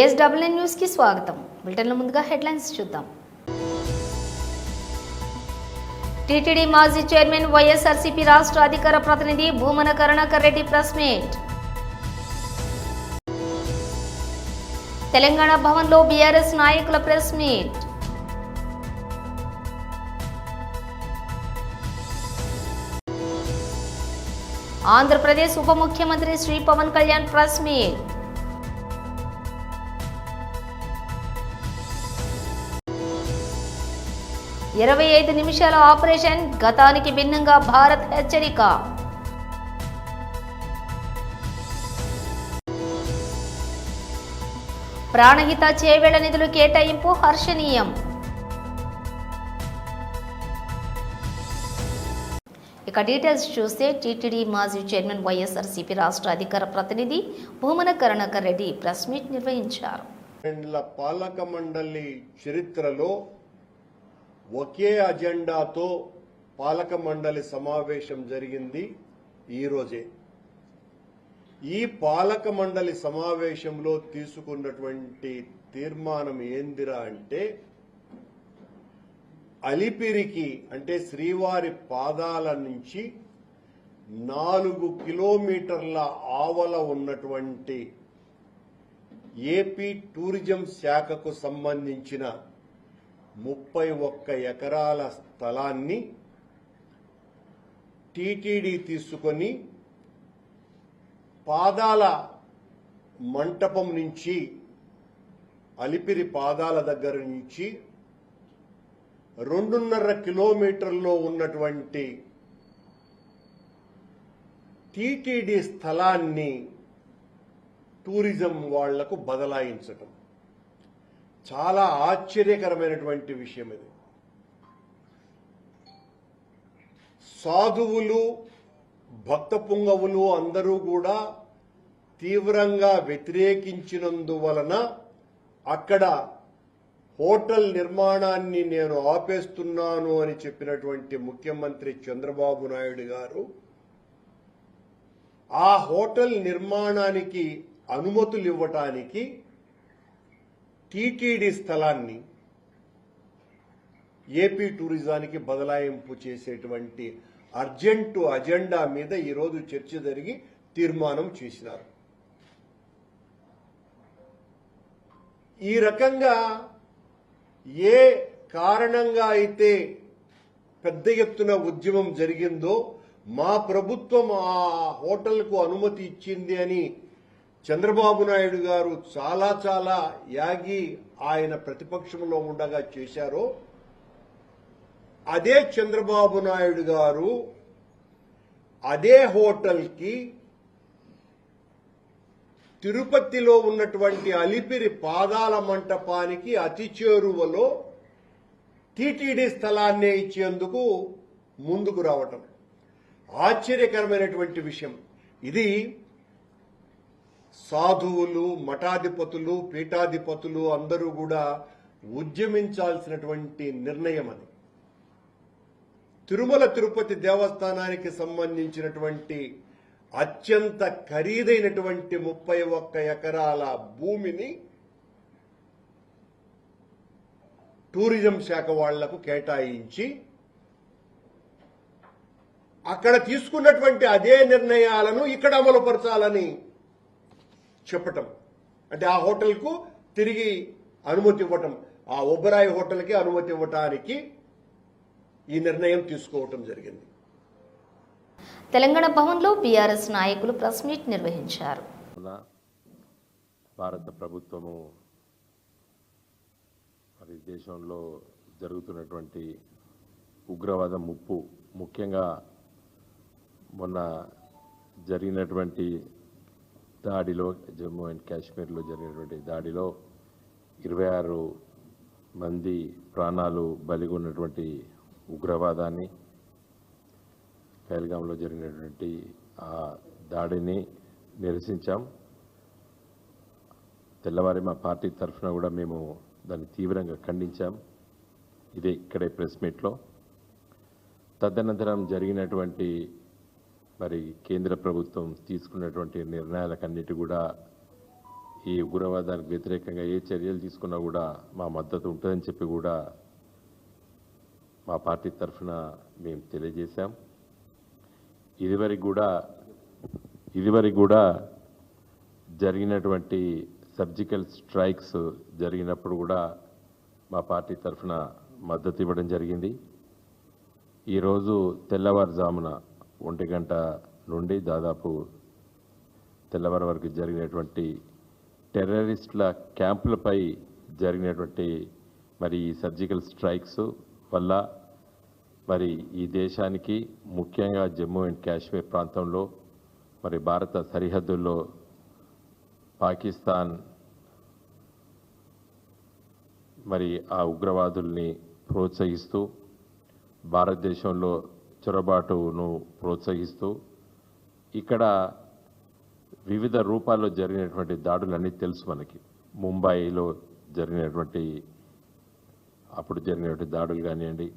ఏఎస్డబ్ల్యూఎన్ news కి స్వాగతం. బులెటిన్లో ముందుగా హెడ్లైన్స్ చూద్దాం. టీటీడీ మాజీ చైర్మన్ వైఎస్ఆర్సీపీ రాష్ట్ర అధికార ప్రతినిధి భూమన కరుణాకర్ రెడ్డి ప్రెస్ మీట్. తెలంగాణ భవన్లో బీఆర్ఎస్ నాయకుల ప్రెస్ మీట్. ఆంధ్రప్రదేశ్ ఉప ముఖ్యమంత్రి శ్రీ పవన్ కళ్యాణ్ ప్రెస్ మీట్. ఇరవై 25 నిమిషాల ఆపరేషన్, గతానికి భిన్నంగా భారత్ హెచ్చరిక. ప్రాణహిత చేవేళ్ల నిధులు కేటాయింపు హర్షణీయం. ఇక డీటెయిల్స్ చూస్తే టీటీడీ మాజీ చైర్మన్ వైఎస్ఆర్సీపీ రాష్ట్ర అధికార ప్రతినిధి భూమన కరుణాకర్ రెడ్డి ప్రెస్ మీట్ నిర్వహించారు. పాలక మండలి చరిత్రలో ఒకే అజెండాతో పాలక మండలి సమావేశం జరిగింది ఈరోజే. ఈ పాలక మండలి సమావేశంలో తీసుకున్నటువంటి తీర్మానం ఏందిరా అంటే, అలిపిరికి అంటే శ్రీవారి పాదాల నుంచి 4 కిలోమీటర్ల ఆవల ఉన్నటువంటి ఏపీ టూరిజం శాఖకు సంబంధించిన 31 ఎకరాల స్థలాన్ని టీటీడీ తీసుకొని పాదాల మంటపం నుంచి, అలిపిరి పాదాల దగ్గర నుంచి 2.5 కిలోమీటర్లో ఉన్నటువంటి టీటీడీ స్థలాన్ని టూరిజం వాళ్లకు బదలాయించటం చాలా ఆశ్చర్యకరమైనటువంటి విషయం. ఇది సాధువులు, భక్త పుంగవులు అందరూ కూడా తీవ్రంగా వ్యతిరేకించినందువలన అక్కడ హోటల్ నిర్మాణాన్ని నేను ఆపేస్తున్నాను అని చెప్పినటువంటి ముఖ్యమంత్రి చంద్రబాబు నాయుడు గారు ఆ హోటల్ నిర్మాణానికి అనుమతులు ఇవ్వటానికి టీటీడీ స్థలాన్ని ఏపీ టూరిజానికి బదలాయింపు చేసేటువంటి అర్జెంటు అజెండా మీద ఈరోజు చర్చ జరిగి తీర్మానం చేసినారు. ఈ రకంగా ఏ కారణంగా అయితే పెద్ద ఎత్తున ఉద్యమం జరిగిందో, మా ప్రభుత్వం ఆ హోటల్కు అనుమతి ఇచ్చింది అని చంద్రబాబు నాయుడు గారు చాలా యాగి ఆయన ప్రతిపక్షంలో ఉండగా చేశారో, అదే చంద్రబాబు నాయుడు గారు అదే హోటల్కి తిరుపతిలో ఉన్నటువంటి అలిపిరి పాదాల మంటపానికి అతి చేరువలో టీటీడీ స్థలాన్నే ఇచ్చేందుకు ముందుకు రావటం ఆశ్చర్యకరమైనటువంటి విషయం. ఇది సాధువులు, మఠాధిపతులు, పీఠాధిపతులు అందరూ కూడా ఉద్యమించాల్సినటువంటి నిర్ణయం. అది తిరుమల తిరుపతి దేవస్థానానికి సంబంధించినటువంటి అత్యంత ఖరీదైనటువంటి 31 ఎకరాల భూమిని టూరిజం శాఖ వాళ్లకు కేటాయించి అక్కడ తీసుకున్నటువంటి అదే నిర్ణయాలను ఇక్కడ అమలుపరచాలని చెప్పటం, అంటే ఆ హోటల్కు తిరిగి అనుమతి ఇవ్వటం, ఆ ఒబరాయి హోటల్కి అనుమతి ఇవ్వటానికి ఈ నిర్ణయం తీసుకోవటం జరిగింది. తెలంగాణ భవన్లో బీఆర్ఎస్ నాయకులు ప్రెస్ మీట్ నిర్వహించారు. భారత ప్రభుత్వము మరి దేశంలో జరుగుతున్నటువంటి ఉగ్రవాద ముప్పు, ముఖ్యంగా మొన్న జరిగినటువంటి దాడిలో, జమ్మూ అండ్ కాశ్మీర్లో జరిగినటువంటి దాడిలో 26 మంది ప్రాణాలు బలిగొన్నటువంటి ఉగ్రవాదాన్ని, పహల్గాంలో జరిగినటువంటి ఆ దాడిని నిరసించాం. తెల్లవారి మా పార్టీ తరఫున కూడా మేము దాన్ని తీవ్రంగా ఖండించాం. ఇదే ఇక్కడే ప్రెస్ మీట్లో. తదనంతరం జరిగినటువంటి మరి కేంద్ర ప్రభుత్వం తీసుకున్నటువంటి నిర్ణయాలకన్నిటి కూడా ఈ ఉగ్రవాదానికి వ్యతిరేకంగా ఏ చర్యలు తీసుకున్నా కూడా మా మద్దతు ఉంటుందని చెప్పి కూడా మా పార్టీ తరఫున మేము తెలియజేశాం. ఇదివరకు కూడా జరిగినటువంటి సర్జికల్ స్ట్రైక్స్ జరిగినప్పుడు కూడా మా పార్టీ తరఫున మద్దతు ఇవ్వడం జరిగింది. ఈరోజు తెల్లవారుజామున 1 గంట నుండి దాదాపు తెల్లవారు వరకు జరిగినటువంటి టెర్రరిస్టుల క్యాంపులపై జరిగినటువంటి మరి ఈ సర్జికల్ స్ట్రైక్స్ వల్ల మరి ఈ దేశానికి ముఖ్యంగా జమ్మూ అండ్ కాశ్మీర్ ప్రాంతంలో మరి భారత సరిహద్దుల్లో పాకిస్తాన్ మరి ఆ ఉగ్రవాదుల్ని ప్రోత్సహిస్తూ భారతదేశంలో చొరబాటును ప్రోత్సహిస్తూ ఇక్కడ వివిధ రూపాల్లో జరిగినటువంటి దాడులన్నీ తెలుసు మనకి. ముంబైలో అప్పుడు జరిగినటువంటి దాడులు కానివ్వండి,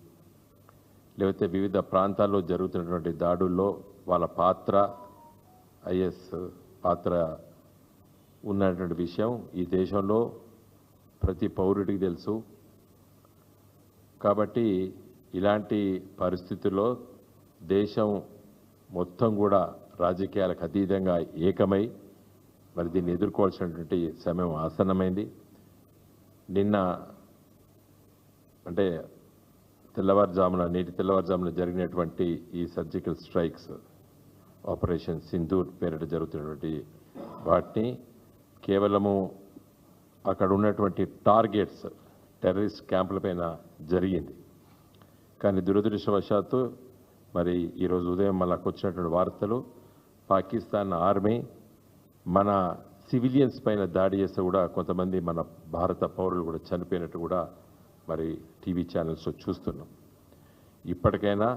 లేకపోతే వివిధ ప్రాంతాల్లో జరుగుతున్నటువంటి దాడుల్లో వాళ్ళ పాత్ర, ఐఎస్ పాత్ర ఉన్నటువంటి విషయం ఈ దేశంలో ప్రతి పౌరుడికి తెలుసు. కాబట్టి ఇలాంటి పరిస్థితుల్లో దేశం మొత్తం కూడా రాజకీయాలకు అతీతంగా ఏకమై మరి దీన్ని ఎదుర్కోవాల్సినటువంటి సమయం ఆసన్నమైంది. నిన్న అంటే నేటి తెల్లవారుజామున జరిగినటువంటి ఈ సర్జికల్ స్ట్రైక్స్ ఆపరేషన్ సింధూర్ పేరిట జరుగుతున్నటువంటి వాటిని కేవలము అక్కడ ఉన్నటువంటి టార్గెట్స్ టెర్రరిస్ట్ క్యాంపులపైన జరిగింది. కానీ దురదృష్టవశాత్తు మరి ఈరోజు ఉదయం మనకు వచ్చినటువంటి వార్తలు పాకిస్తాన్ ఆర్మీ మన సివిలియన్స్ పైన దాడి చేస్తే కూడా కొంతమంది మన భారత పౌరులు కూడా చనిపోయినట్టు కూడా మరి టీవీ ఛానల్స్లో చూస్తున్నాం. ఇప్పటికైనా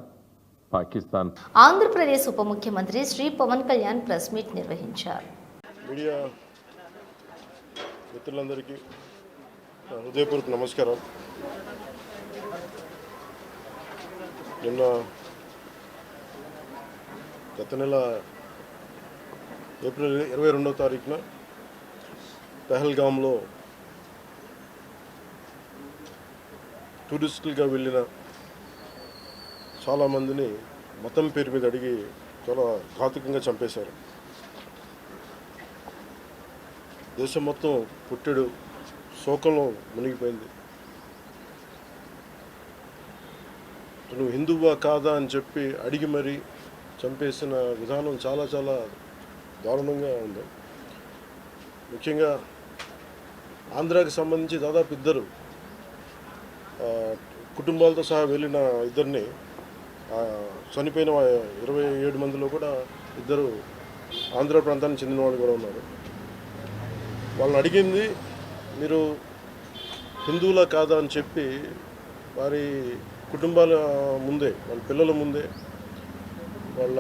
పాకిస్తాన్. ఆంధ్రప్రదేశ్ ఉప ముఖ్యమంత్రి శ్రీ పవన్ కళ్యాణ్ ప్రెస్ మీట్ నిర్వహించారు. మీడియా మిత్రులందరికీ హృదయపూర్వక నమస్కారం. నిన్న గత నెల ఏప్రిల్ 22వ తారీఖున పెహల్గాంలో టూరిస్టులుగా వెళ్ళిన చాలామందిని మతం పేరు మీద అడిగి చాలా ఘాతుకంగా చంపేశారు. దేశం మొత్తం పుట్టెడు శోకంలో మునిగిపోయింది. నువ్వు హిందువా కాదా అని చెప్పి అడిగి మరీ చంపేసిన విధానం చాలా చాలా దారుణంగా ఉంది. ముఖ్యంగా ఆంధ్రాకి సంబంధించి దాదాపు 2 కుటుంబాలతో సహా వెళ్ళిన 2 చనిపోయిన 27 మందిలో కూడా 2 ఆంధ్ర ప్రాంతానికి చెందిన వాళ్ళు కూడా ఉన్నారు. వాళ్ళని అడిగింది మీరు హిందువులా కాదా అని చెప్పి వారి కుటుంబాల ముందే, వాళ్ళ పిల్లల ముందే, వాళ్ళ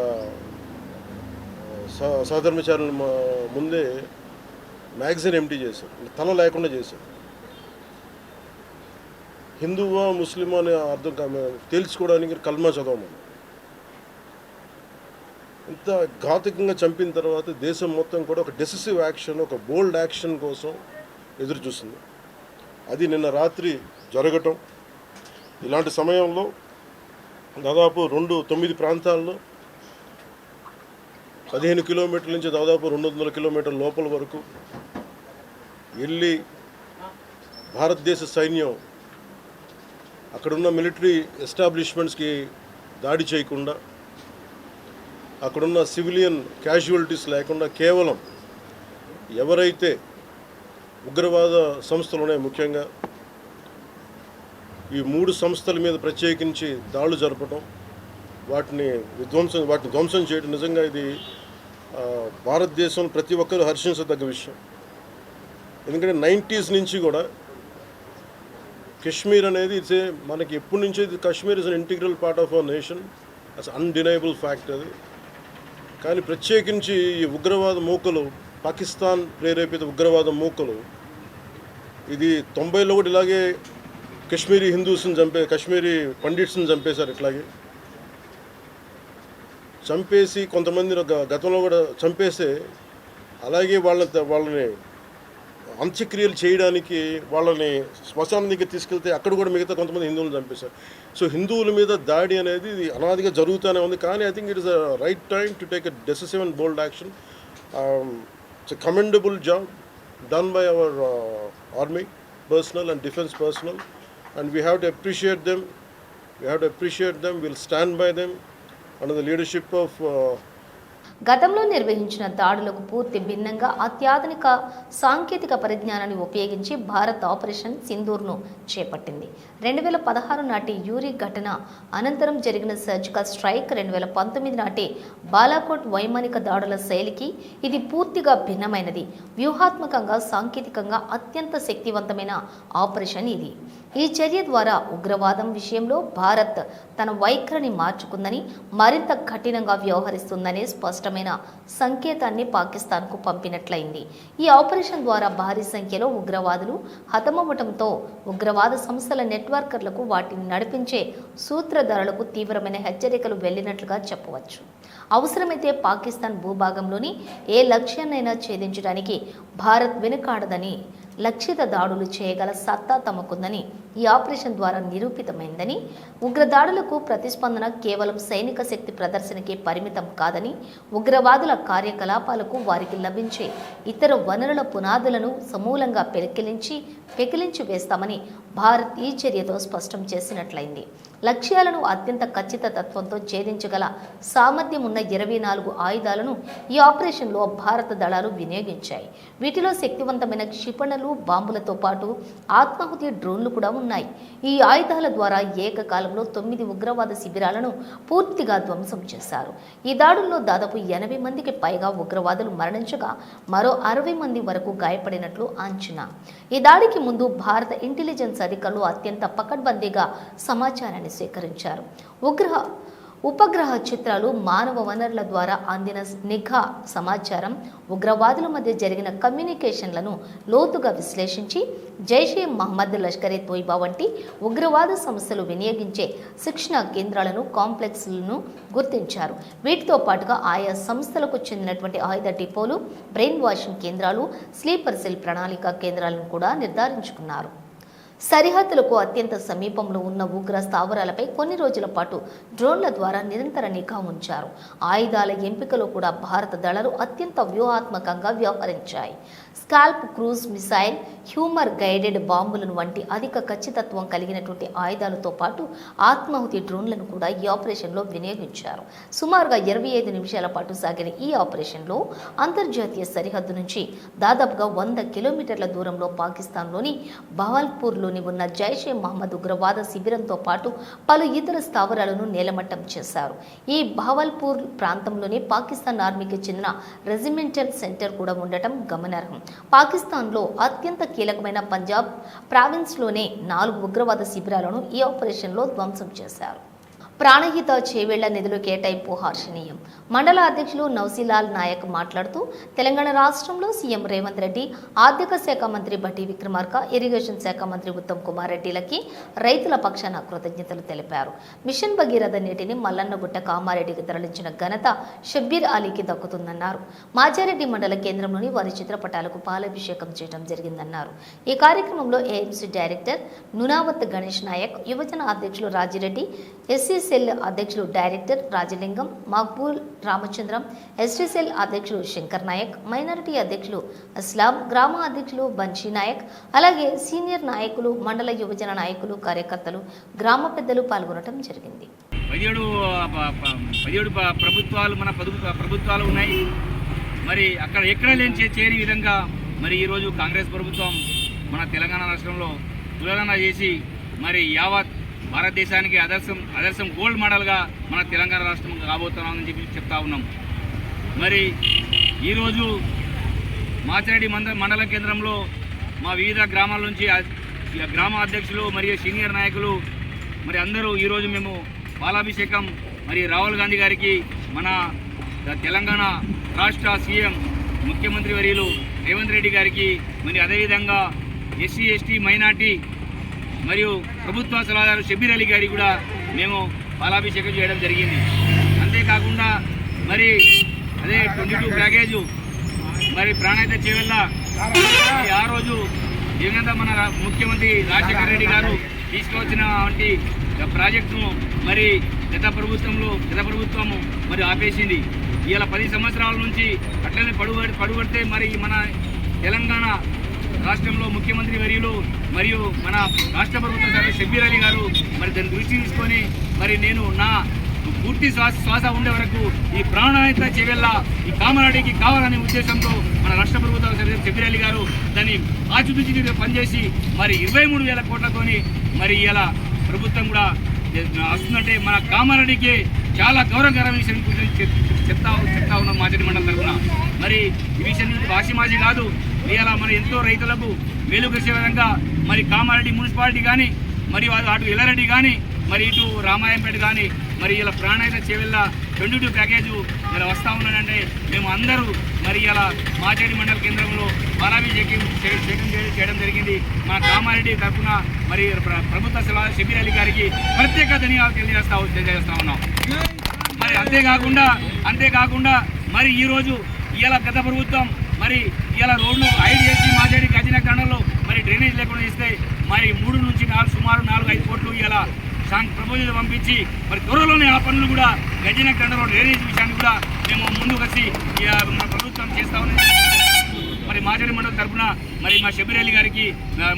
సహధర్మచారుల ముందే మ్యాగజైన్ ఎంటీ చేశారు, తల లేకుండా చేశారు. హిందువా ముస్లిమా అనే అర్థం తేల్చుకోవడానికి కల్మా చదవమని. ఇంత ఘాతుకంగా చంపిన తర్వాత దేశం మొత్తం కూడా ఒక డెసిసివ్ యాక్షన్, ఒక బోల్డ్ యాక్షన్ కోసం ఎదురు చూస్తుంది. అది నిన్న రాత్రి జరగటం. ఇలాంటి సమయంలో దాదాపు 9 ప్రాంతాల్లో 15 కిలోమీటర్ల నుంచి దాదాపు 200 కిలోమీటర్ల లోపల వరకు వెళ్ళి భారతదేశ సైన్యం అక్కడున్న మిలిటరీ ఎస్టాబ్లిష్మెంట్స్కి దాడి చేయకుండా, అక్కడున్న సివిలియన్ క్యాజువాలిటీస్ లేకుండా కేవలం ఎవరైతే ఉగ్రవాద సంస్థలు ఉన్నాయో, ముఖ్యంగా ఈ 3 సంస్థల మీద ప్రత్యేకించి దాడులు జరపడం, వాటిని ధ్వంసం చేయడం నిజంగా ఇది భారతదేశం ప్రతి ఒక్కరూ హర్షించదగ్గ విషయం. ఎందుకంటే 90s నుంచి కూడా కశ్మీర్ అనేది మనకి ఎప్పటి నుంచో Kashmir is an integral part of our nation, as undeniable fact అది. కానీ ప్రత్యేకించి ఈ ఉగ్రవాద మూకలు, పాకిస్తాన్ ప్రేరేపిత ఉగ్రవాద మూకలు, ఇది 90లో కూడా ఇలాగే కశ్మీరీ హిందూస్ని కశ్మీరీ పండిట్స్ని చంపేశారు. ఇట్లాగే చంపేసి కొంతమంది గతంలో కూడా చంపేస్తే అలాగే వాళ్ళని అంత్యక్రియలు చేయడానికి వాళ్ళని శ్మశానం దగ్గర తీసుకెళ్తే అక్కడ కూడా మిగతా కొంతమంది హిందువులు చంపేశారు. సో హిందువుల మీద దాడి అనేది ఇది అనాదిగా జరుగుతూనే ఉంది. కానీ I think it is a right time to take a decisive and bold action. It's a commendable job done by our army personnel and defense personnel, and we have to appreciate them. We'll stand by them under the leadership of గతంలో నిర్వహించిన దాడులకు పూర్తి భిన్నంగా అత్యాధునిక సాంకేతిక పరిజ్ఞానాన్ని ఉపయోగించి Bharat operation సింధూర్ను చేపట్టింది. 2016 నాటి యూరి ఘటన అనంతరం జరిగిన సర్జికల్ స్ట్రైక్, 2019 నాటి బాలాకోట్ వైమానిక దాడుల శైలికి ఇది పూర్తిగా భిన్నమైనది. వ్యూహాత్మకంగా, సాంకేతికంగా అత్యంత శక్తివంతమైన ఆపరేషన్ ఇది. ఈ చర్య ద్వారా ఉగ్రవాదం విషయంలో భారత్ తన వైఖరిని మార్చుకుందని, మరింత కఠినంగా వ్యవహరిస్తుందనే స్పష్టమైన సంకేతాన్ని పాకిస్తాన్కు పంపినట్లయింది. ఈ ఆపరేషన్ ద్వారా భారీ సంఖ్యలో ఉగ్రవాదులు హతమవ్వడంతో ఉగ్రవాద సంస్థల నెట్వర్కర్లకు, వాటిని నడిపించే సూత్రధారులకు తీవ్రమైన హెచ్చరికలు వెళ్లినట్లుగా చెప్పవచ్చు. అవసరమైతే పాకిస్తాన్ భూభాగంలోని ఏ లక్ష్యాన్నైనా ఛేదించడానికి భారత్ వెనుకాడదని, లక్షిత దాడులు చేయగల సత్తా తమకుందని ఈ ఆపరేషన్ ద్వారా నిరూపితమైందని, ఉగ్రదాడులకు ప్రతిస్పందన కేవలం సైనిక శక్తి ప్రదర్శనకే పరిమితం కాదని, ఉగ్రవాదుల కార్యకలాపాలకు వారికి లభించే ఇతర వనరుల పునాదులను సమూలంగా పెకిలించి వేస్తామని భారత్ ఈ చర్యతో స్పష్టం చేసినట్లయింది. లక్ష్యాలను అత్యంత ఖచ్చితత్వంతో ఛేదించగల సామర్థ్యం ఉన్న 24 ఆయుధాలను ఈ ఆపరేషన్లో భారత దళాలు వినియోగించాయి. వీటిలో శక్తివంతమైన క్షిపణులు, బాంబులతో పాటు ఆత్మాహుతి డ్రోన్లు కూడా ఉన్నాయి. ఈ ఆయుధాల ద్వారా ఏకకాలంలో 9 ఉగ్రవాద శిబిరాలను పూర్తిగా ధ్వంసం చేశారు. ఈ దాడుల్లో దాదాపు 80 మందికి పైగా ఉగ్రవాదులు మరణించగా మరో 60 మంది వరకు గాయపడినట్లు అంచనా. ఈ దాడికి ముందు భారత ఇంటెలిజెన్స్ అధికారులు అత్యంత పకడ్బందీగా సమాచారాన్ని స్వీకరించారు. ఉపగ్రహ చిత్రాలు, మానవ వనరుల ద్వారా అందిన నిఘా సమాచారం, ఉగ్రవాదుల మధ్య జరిగిన కమ్యూనికేషన్లను లోతుగా విశ్లేషించి జైషే మహమ్మద్, లష్కరే తోయిబా వంటి ఉగ్రవాద సంస్థలు వినియోగించే శిక్షణ కేంద్రాలను, కాంప్లెక్స్లను గుర్తించారు. వీటితో పాటుగా ఆయా సంస్థలకు చెందినటువంటి ఆయుధ డిపోలు, బ్రెయిన్ వాషింగ్ కేంద్రాలు, స్లీపర్ సెల్ ప్రణాళిక కేంద్రాలను కూడా నిర్ధారించుకున్నారు. సరిహద్దులకు అత్యంత సమీపంలో ఉన్న ఉగ్ర స్థావరాలపై కొన్ని రోజుల పాటు డ్రోన్ల ద్వారా నిరంతర నిఘా ఉంచారు. ఆయుధాల ఎంపికలో కూడా భారత దళాలు అత్యంత వ్యూహాత్మకంగా వ్యవహరించాయి. Scalp cruise missile, hammer guided బాంబులను వంటి అధిక ఖచ్చితత్వం కలిగినటువంటి ఆయుధాలతో పాటు ఆత్మాహుతి డ్రోన్లను కూడా ఈ ఆపరేషన్లో వినియోగించారు. సుమారుగా 25 నిమిషాల పాటు సాగిన ఈ ఆపరేషన్లో అంతర్జాతీయ సరిహద్దు నుంచి దాదాపుగా 100 కిలోమీటర్ల దూరంలో పాకిస్తాన్లోని బహవల్పూర్లోని ఉన్న జైషే మహమ్మద్ ఉగ్రవాద శిబిరంతో పాటు పలు ఇతర స్థావరాలను నేలమట్టం చేశారు. ఈ బహవల్పూర్ ప్రాంతంలోని పాకిస్తాన్ ఆర్మీకి చెందిన రెజిమెంటల్ సెంటర్ కూడా ఉండటం గమనార్హం. పాకిస్తాన్లో అత్యంత కీలకమైన పంజాబ్ ప్రావిన్స్లోనే 4 ఉగ్రవాద శిబిరాలను ఈ ఆపరేషన్లో ధ్వంసం చేశారు. ప్రాణహిత చేవేళ్ల నిధులు కేటాయింపు హర్షణీయం. మండల అధ్యక్షులు నౌసీలాల్ నాయక్ మాట్లాడుతూ, తెలంగాణ రాష్ట్రంలో సీఎం రేవంత్ రెడ్డి, ఆర్థిక శాఖ మంత్రి భట్టి విక్రమార్క, ఇరిగేషన్ శాఖ మంత్రి ఉత్తమ్ కుమార్ రెడ్డిలకి రైతుల పక్షాన కృతజ్ఞతలు తెలిపారు. మిషన్ భగీరథ నీటిని మల్లన్నగుట్ట కామారెడ్డికి తరలించిన ఘనత షబ్బీర్ అలీకి దక్కుతుందన్నారు. మాచారెడ్డి మండల కేంద్రంలోని వారి చిత్రపటాలకు పాలాభిషేకం చేయడం జరిగిందన్నారు. ఈ కార్యక్రమంలో ఏఎంసీ డైరెక్టర్ నునావత్ గణేష్ నాయక్, యువజన అధ్యక్షులు రాజిరెడ్డి, ఎస్సీ సెల్ అధ్యక్షులు director Rajalingam, Maqbool Ramachandram, ST cell అధ్యక్షులు శంకర్ నాయక్, మైనారిటీ అధ్యక్షులు అస్లాం, గ్రామ అధ్యక్షులు బన్షీ నాయక్, అలాగే సీనియర్ నాయకులు, మండల యువజన నాయకులు, కార్యకర్తలు, గ్రామ పెద్దలు పాల్గొనడం జరిగింది. 17 ప్రభుత్వాలు మన ప్రభుత్వాలు ఉన్నాయి. మరి అక్కడ ఎక్కడ చేయని విధంగా మరి ఈరోజు కాంగ్రెస్ ప్రభుత్వం మన తెలంగాణ రాష్ట్రంలో తులన చేసి మరి యావత్ భారతదేశానికి ఆదర్శం గోల్డ్ మోడల్గా మన తెలంగాణ రాష్ట్రం కాబోతున్నామని చెప్పి చెప్తా ఉన్నాం. మరి ఈరోజు మాచారెడ్డి మండల కేంద్రంలో మా వివిధ గ్రామాల నుంచి గ్రామ అధ్యక్షులు మరియు సీనియర్ నాయకులు మరి అందరూ ఈరోజు మేము పాలాభిషేకం మరి రాహుల్ గాంధీ గారికి, మన తెలంగాణ రాష్ట్ర సీఎం ముఖ్యమంత్రి వర్యులు రేవంత్ రెడ్డి గారికి, మరి అదేవిధంగా ఎస్సీ ఎస్టీ మైనార్టీ మరియు ప్రభుత్వ సలహాదారు షబ్బీర్ అలీ గారికి కూడా మేము పాలాభిషేకం చేయడం జరిగింది. అంతేకాకుండా మరి అదే 22 ప్యాకేజు మరి ప్రాణహిత చేవేళ్ల ఆ రోజు ఏమైనా మన ముఖ్యమంత్రి రాజశేఖర రెడ్డి గారు తీసుకువచ్చిన వంటి ప్రాజెక్టును మరి గత ప్రభుత్వము మరి ఆపేసింది. ఇలా 10 సంవత్సరాల నుంచి అట్లనే పడుబడితే మరి మన తెలంగాణ రాష్ట్రంలో ముఖ్యమంత్రి వర్యులు మరియు మన రాష్ట్ర ప్రభుత్వ షబ్బీర్ అలీ గారు మరి దాన్ని దృష్టి తీసుకొని మరి నేను నా పూర్తి శ్వాస ఉండే వరకు ఈ ప్రాణాయత చెవెల్లా ఈ కామారెడ్డికి కావాలనే ఉద్దేశంతో మన రాష్ట్ర ప్రభుత్వ షబ్బీర్ అలీ గారు దాన్ని ఆచితూచి పనిచేసి మరి 23,000 కోట్లతోని మరి ఇలా ప్రభుత్వం కూడా వస్తుందంటే మన కామారెడ్డికి చాలా గౌరవకరమైన విషయం గురించి చెప్తా ఉన్నాం మాజీ మండలి తరఫున. మరి ఈ విషయం వాసిమాజీ కాదు, ఇలా మన ఎంతో రైతులకు మేలు కలిసే విధంగా మరి కామారెడ్డి మున్సిపాలిటీ కానీ మరి అటు ఎల్లారెడ్డి కానీ మరి ఇటు రామాయంపేట కానీ మరి ఇలా ప్రాణాయత చెవెల్లా 22 ప్యాకేజు ఇలా వస్తూ ఉన్నాడంటే మేము అందరూ మరి ఇలా మాచేడి మండల కేంద్రంలో బాలాభిషేకం చేయడం జరిగింది. మన కామారెడ్డి తరఫున మరి ప్రభుత్వ షబ్బీర్ అలీ గారికి ప్రత్యేక ధన్యవాదాలు తెలియజేస్తా ఉన్నాం. మరి అంతేకాకుండా మరి ఈరోజు ఇలా గత ప్రభుత్వం మరి ఇలా రోడ్లు హైడ్ చేసి మాచేడి గజన దండంలో మరి డ్రైనేజ్ లేకుండా ఇస్తే మరి 3 నుంచి 4 సుమారు 4-5 కోట్లు ఇలా ప్రపోజల్ పంపించి మరి త్వరలోనే ఆ పనులు కూడా గజన దండంలో డ్రైనేజ్ విషయాన్ని కూడా మేము ముందుకు వచ్చి మన ప్రభుత్వం చేస్తా ఉన్నాం. మరి మాచేడి మండలి తరఫున మరి మా షబ్బీర్ అలీ గారికి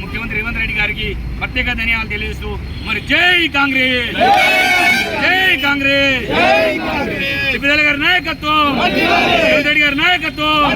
ముఖ్యమంత్రి రేవంత్ రెడ్డి గారికి ప్రత్యేక ధన్యవాదాలు తెలియజేస్తూ మరి జై కాంగ్రెస్, జై కాంగ్రెస్, షబ్బీర్ అలీ గారి నాయకత్వం, రేవంత్ రెడ్డి గారి నాయకత్వం.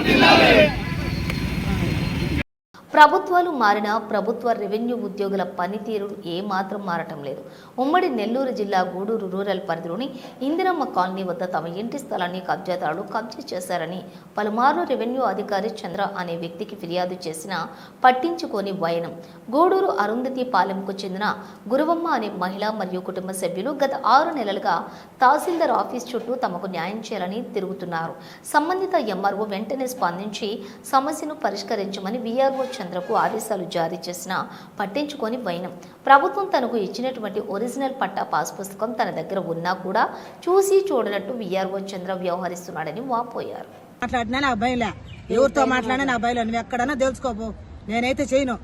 ప్రభుత్వాలు మారినా ప్రభుత్వ రెవెన్యూ ఉద్యోగుల పనితీరు ఏమాత్రం మారటం లేదు. ఉమ్మడి నెల్లూరు జిల్లా గూడూరు రూరల్ పరిధిలోని ఇందిరమ్మ కాలనీ వద్ద తమ ఇంటి స్థలాన్ని కబ్జాదారులు కబ్జా చేశారని పలుమార్లు రెవెన్యూ అధికారి చంద్ర అనే వ్యక్తికి ఫిర్యాదు చేసినా పట్టించుకోని వైనం. గూడూరు అరుంధతి పాలెంకు చెందిన గురువమ్మ అనే మహిళ మరియు కుటుంబ సభ్యులు గత 6 నెలలుగా తహసీల్దార్ ఆఫీస్ చుట్టూ తమకు న్యాయం చేయాలని తిరుగుతున్నారు. సంబంధిత ఎంఆర్ఓ వెంటనే స్పందించి సమస్యను పరిష్కరించమని వీఆర్ఓ చంద్రకు ఆదేశాలు జారీ చేసినా పట్టించుకొని వైనం. ప్రభుత్వం తనకు ఇచ్చినటువంటి ఒరిజినల్ పట్టా పాస్ పుస్తకం తన దగ్గర ఉన్నా కూడా చూసి చూడనట్టు వీఆర్ఓ చంద్ర వ్యవహరిస్తున్నాడని వాపోయారు. మాట్లాడినా నాకు భయంలే, ఎవరితో మాట్లాడినా నాకు భయం. నువ్వు ఎక్కడన్నా తెలుసుకోపో, నేనైతే చేయను.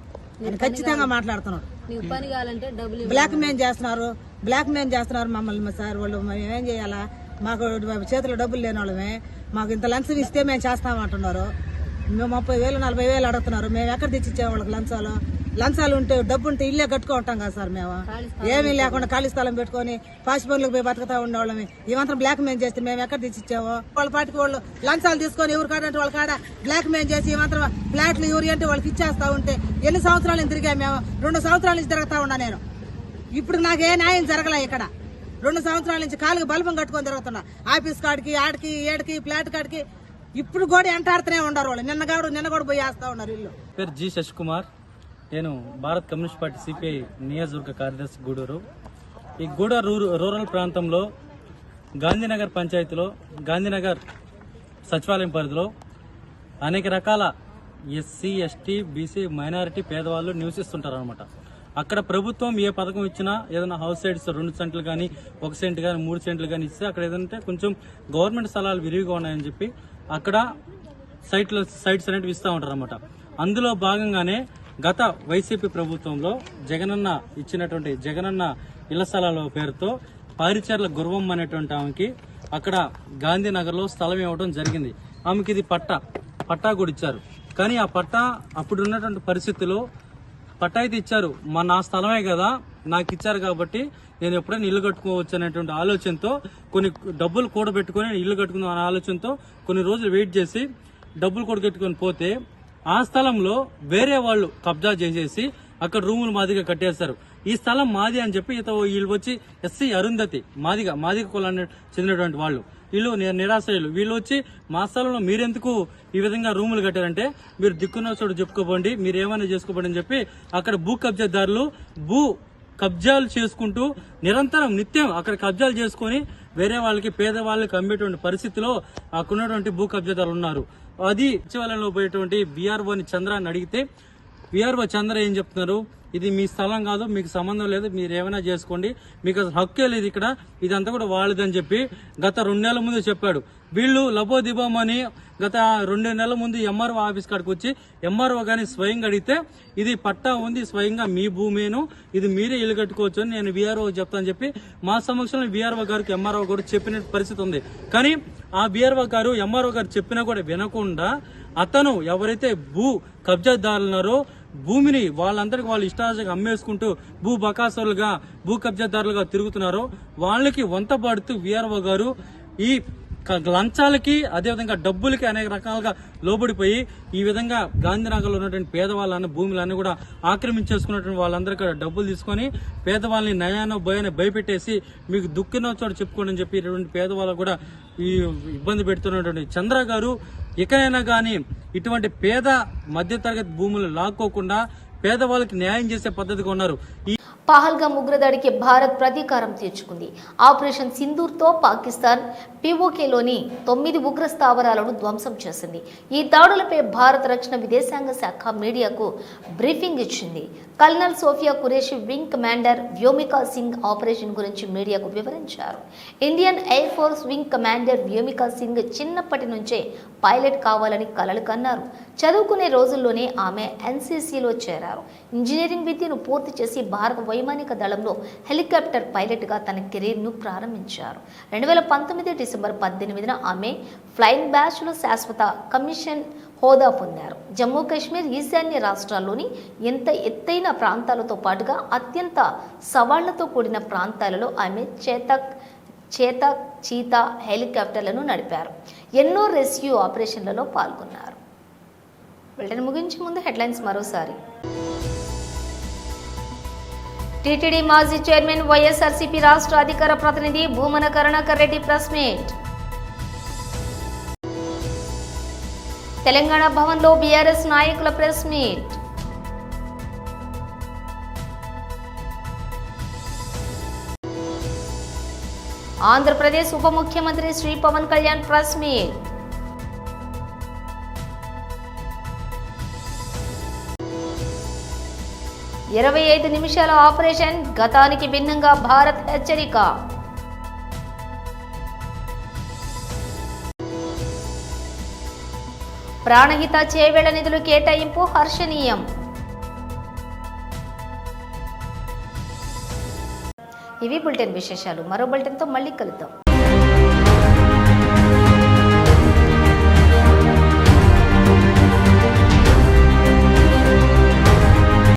నేను ఖచ్చితంగా మాట్లాడుతున్నాడు. బ్లాక్ మెయిల్ చేస్తున్నారు మమ్మల్ని సార్ వాళ్ళు. మేము ఏం చేయాలా? మాకు చేతిలో డబ్బులు లేని వాళ్ళమే. మాకు ఇంత లంచం ఇస్తే మేము చేస్తామంటున్నారు. మేము 30,000 40,000 అడుగుతున్నారు. మేము ఎక్కడ తెచ్చిచ్చాము వాళ్ళకి లంచాలు ఉంటే డబ్బు ఉంటే ఇల్లే కట్టుకుంటాం కదా సార్. మేము ఏమీ లేకుండా ఖాళీ స్థలం పెట్టుకుని పాసి పనులకు పోయి బతుకుతా ఉండేవాళ్ళమే. ఈ మాత్రం బ్లాక్ మెయిల్ చేస్తే మేము ఎక్కడ తెచ్చిచ్చాము? వాళ్ళ పాటికి వాళ్ళు లంచాలు తీసుకొని ఎవరు కాడంటే వాళ్ళ కాడ బ్లాక్ మెయిల్ చేసి ఈ మాత్రం ఫ్లాట్లు ఎవరు అంటే వాళ్ళకి ఇచ్చేస్తా ఉంటే ఎన్ని సంవత్సరాలు నుంచి తిరిగా? మేము 2 సంవత్సరాల నుంచి తిరుగుతా ఉన్నా నేను. ఇప్పుడు నాకు ఏ న్యాయం జరగలే ఇక్కడ. 2 సంవత్సరాల నుంచి కాలుకి బల్బం కట్టుకొని తిరుగుతున్నా. ఆఫీస్ కాడికి ఆడికి ఏడికి ఫ్లాట్ కాడికి ఇప్పుడు కూడా ఎంటాడుతూనే ఉన్నారు వాళ్ళు. నిన్న కూడా పోయి వేస్తా ఉన్నారు ఇల్లు. పేరు జి శశికుమార్. నేను భారత్ కమ్యూనిస్ట్ పార్టీ సిపిఐ నియోజకవర్గ కార్యదర్శి గూడూరు. ఈ గూడూరు రూరల్ ప్రాంతంలో గాంధీనగర్ పంచాయతీలో గాంధీనగర్ సచివాలయం పరిధిలో అనేక రకాల ఎస్సీ ఎస్టీ బీసీ మైనారిటీ పేదవాళ్ళు నివసిస్తుంటారు అనమాట. అక్కడ ప్రభుత్వం ఏ పథకం ఇచ్చినా ఏదైనా హౌస్ సైడ్స్ 2 సెంట్లు కానీ 1 సెంట్ కానీ 3 సెంట్లు కానీ ఇస్తే అక్కడ ఏదంటే కొంచెం గవర్నమెంట్ స్థలాలు విరివిగా ఉన్నాయని చెప్పి అక్కడ సైట్స్ అనేవి ఇస్తూ ఉంటారు అనమాట. అందులో భాగంగానే గత వైసీపీ ప్రభుత్వంలో జగనన్న ఇచ్చినటువంటి జగనన్న ఇళ్ల స్థలాల పేరుతో పారిచర్ల గురువమ్మ అనేటువంటి ఆమెకి అక్కడ గాంధీనగర్లో స్థలం ఇవ్వడం జరిగింది. ఆమెకి ఇది పట్టా కూడా ఇచ్చారు. కానీ ఆ పట్టా అప్పుడు ఉన్నటువంటి పరిస్థితుల్లో పట్టా అయితే ఇచ్చారు, నా స్థలమే కదా నాకు ఇచ్చారు కాబట్టి నేను ఎప్పుడైనా ఇల్లు కట్టుకోవచ్చు అనేటువంటి ఆలోచనతో కొన్ని డబ్బులు కూడబెట్టుకుని ఇల్లు కట్టుకుందాం అనే ఆలోచనతో కొన్ని రోజులు వెయిట్ చేసి డబ్బులు కూడబెట్టుకొని పోతే ఆ స్థలంలో వేరే వాళ్ళు కబ్జా చేసేసి అక్కడ రూములు మాదిగా కట్టేస్తారు. ఈ స్థలం మాది అని చెప్పి వీళ్ళు వచ్చి ఎస్సీ అరుంధతి మాదిగ కులాన్ని చెందినటువంటి వాళ్ళు, వీళ్ళు నిరాశ్రయులు. వీళ్ళు వచ్చి మా స్థలంలో మీరెందుకు ఈ విధంగా రూములు కట్టారంటే మీరు దిక్కున్న చోటు చెప్పుకోబండి, మీరు ఏమైనా చేసుకోబండి అని చెప్పి అక్కడ భూ కబ్జాదారులు కబ్జాలు చేసుకుంటూ నిరంతరం నిత్యం అక్కడ కబ్జాలు చేసుకుని వేరే వాళ్ళకి పేదవాళ్ళకి అమ్మేటువంటి పరిస్థితిలో అక్కడున్నటువంటి భూ కబ్జాదారులు ఉన్నారు. అది సచివాలయంలో పోయేటువంటి బీఆర్ఓని చంద్రాన్ని అడిగితే విఆర్ఓ చంద్ర ఏం చెప్తున్నారు, ఇది మీ స్థలం కాదు, మీకు సంబంధం లేదు, మీరు ఏమైనా చేసుకోండి, మీకు అసలు హక్కే లేదు ఇక్కడ, ఇదంతా కూడా వాళ్ళదని చెప్పి గత 2 నెలల ముందు చెప్పాడు. వీళ్ళు లబోదిబోమని గత 2 నెలల ముందు ఎంఆర్ఓ ఆఫీస్ కాడికి వచ్చి ఎంఆర్ఓ గాని స్వయంగా అడిగితే ఇది పట్టా ఉంది, స్వయంగా మీ భూమేను, ఇది మీరే ఇల్లు కట్టుకోవచ్చు అని నేను విఆర్ఓ చెప్తానని చెప్పి మా సమక్షంలో విఆర్ఓ గారికి ఎంఆర్ఓ గారు చెప్పిన పరిస్థితి ఉంది. కానీ ఆ విఆర్ఓ గారు ఎంఆర్ఓ గారు చెప్పినా కూడా వినకుండా అతను ఎవరైతే భూ కబ్జాదారులున్నారో భూమిని వాళ్ళందరికీ వాళ్ళు ఇష్టాలుగా అమ్మేసుకుంటూ భూ బకాసులుగా భూ కబ్జాదారులుగా తిరుగుతున్నారో వాళ్ళకి వంత పడుతూ విఆర్ఓ గారు ఈ లంచాలకి అదేవిధంగా డబ్బులకి అనేక రకాలుగా లోబడిపోయి ఈ విధంగా గాంధీనగర్లో ఉన్నటువంటి పేదవాళ్ళని భూములన్నీ కూడా ఆక్రమించేసుకున్నటువంటి వాళ్ళందరికీ డబ్బులు తీసుకొని పేదవాళ్ళని నయానో భయాన్ని భయపెట్టేసి మీకు దుఃఖిన చోట చెప్పుకోండి అని చెప్పి ఇటువంటి పేదవాళ్ళకు కూడా ఈ ఇబ్బంది పెడుతున్నటువంటి చంద్ర గారు ఇకనైనా కానీ ఇటువంటి పేద మధ్యతరగతి భూములు లాక్కోకుండా పేదవాళ్ళకి న్యాయం చేసే పద్ధతిగా ఉన్నారు. పహల్గామ్ ఉగ్రదాడికి భారత్ ప్రతీకారం తీర్చుకుంది. ఆపరేషన్ సింధూర్తో పాకిస్తాన్ పిఓకేలోని 9 ఉగ్ర స్థావరాలను ధ్వంసం చేసింది. ఈ దాడులపై భారత రక్షణ విదేశాంగ శాఖ మీడియాకు బ్రీఫింగ్ ఇచ్చింది. Colonel Sofiya Qureshi wing commander Vyomika Singh operation గురించి మీడియాకు వివరించారు. Indian air force wing commander Vyomika Singh చిన్నప్పటి నుంచే పైలట్ కావాలని కలలు కన్నారు. చదువుకునే రోజుల్లోనే ఆమె ఎన్సీసీలో చేరారు. ఇంజనీరింగ్ విద్యను పూర్తి చేసి భారత వైమానిక దళంలో హెలికాప్టర్ పైలట్గా తన కెరీర్ను ప్రారంభించారు. 2019 డిసెంబర్ 18న ఆమె ఫ్లయింగ్ బ్యాచ్లో శాశ్వత కమిషన్ హోదా పొందారు. జమ్మూ కాశ్మీర్ ఈశాన్య రాష్ట్రాల్లోని ఎంత ఎత్తైన ప్రాంతాలతో పాటుగా అత్యంత సవాళ్లతో కూడిన ప్రాంతాలలో ఆమె చేతక్ చీతా హెలికాప్టర్లను నడిపారు. ఎన్నో రెస్క్యూ ఆపరేషన్లలో పాల్గొన్నారు. బులెటిన్ ముగించే ముందు హెడ్లైన్స్ మరోసారి. టీటీడీ మాజీ చైర్మన్ వైఎస్ఆర్సీపీ రాష్ట్ర అధికార ప్రతినిధి భూమన కరుణాకర్ రెడ్డి ప్రెస్ మీట్. తెలంగాణ భవన్లో బీఆర్ఎస్ నాయకుల ప్రెస్ మీట్. ఆంధ్రప్రదేశ్ ఉప ముఖ్యమంత్రి శ్రీ పవన్ కళ్యాణ్ ప్రెస్ మీట్. 25 నిమిషాల ఆపరేషన్, గతానికి భిన్నంగా భారత్ హెచ్చరిక. ప్రాణహిత చేవేళ్ల నిధులు కేటాయింపు హర్షణీయం. ఇవి బులెటిన్ విశేషాలు. మరో బులెటిన్తో మళ్ళీ కలుద్దాం.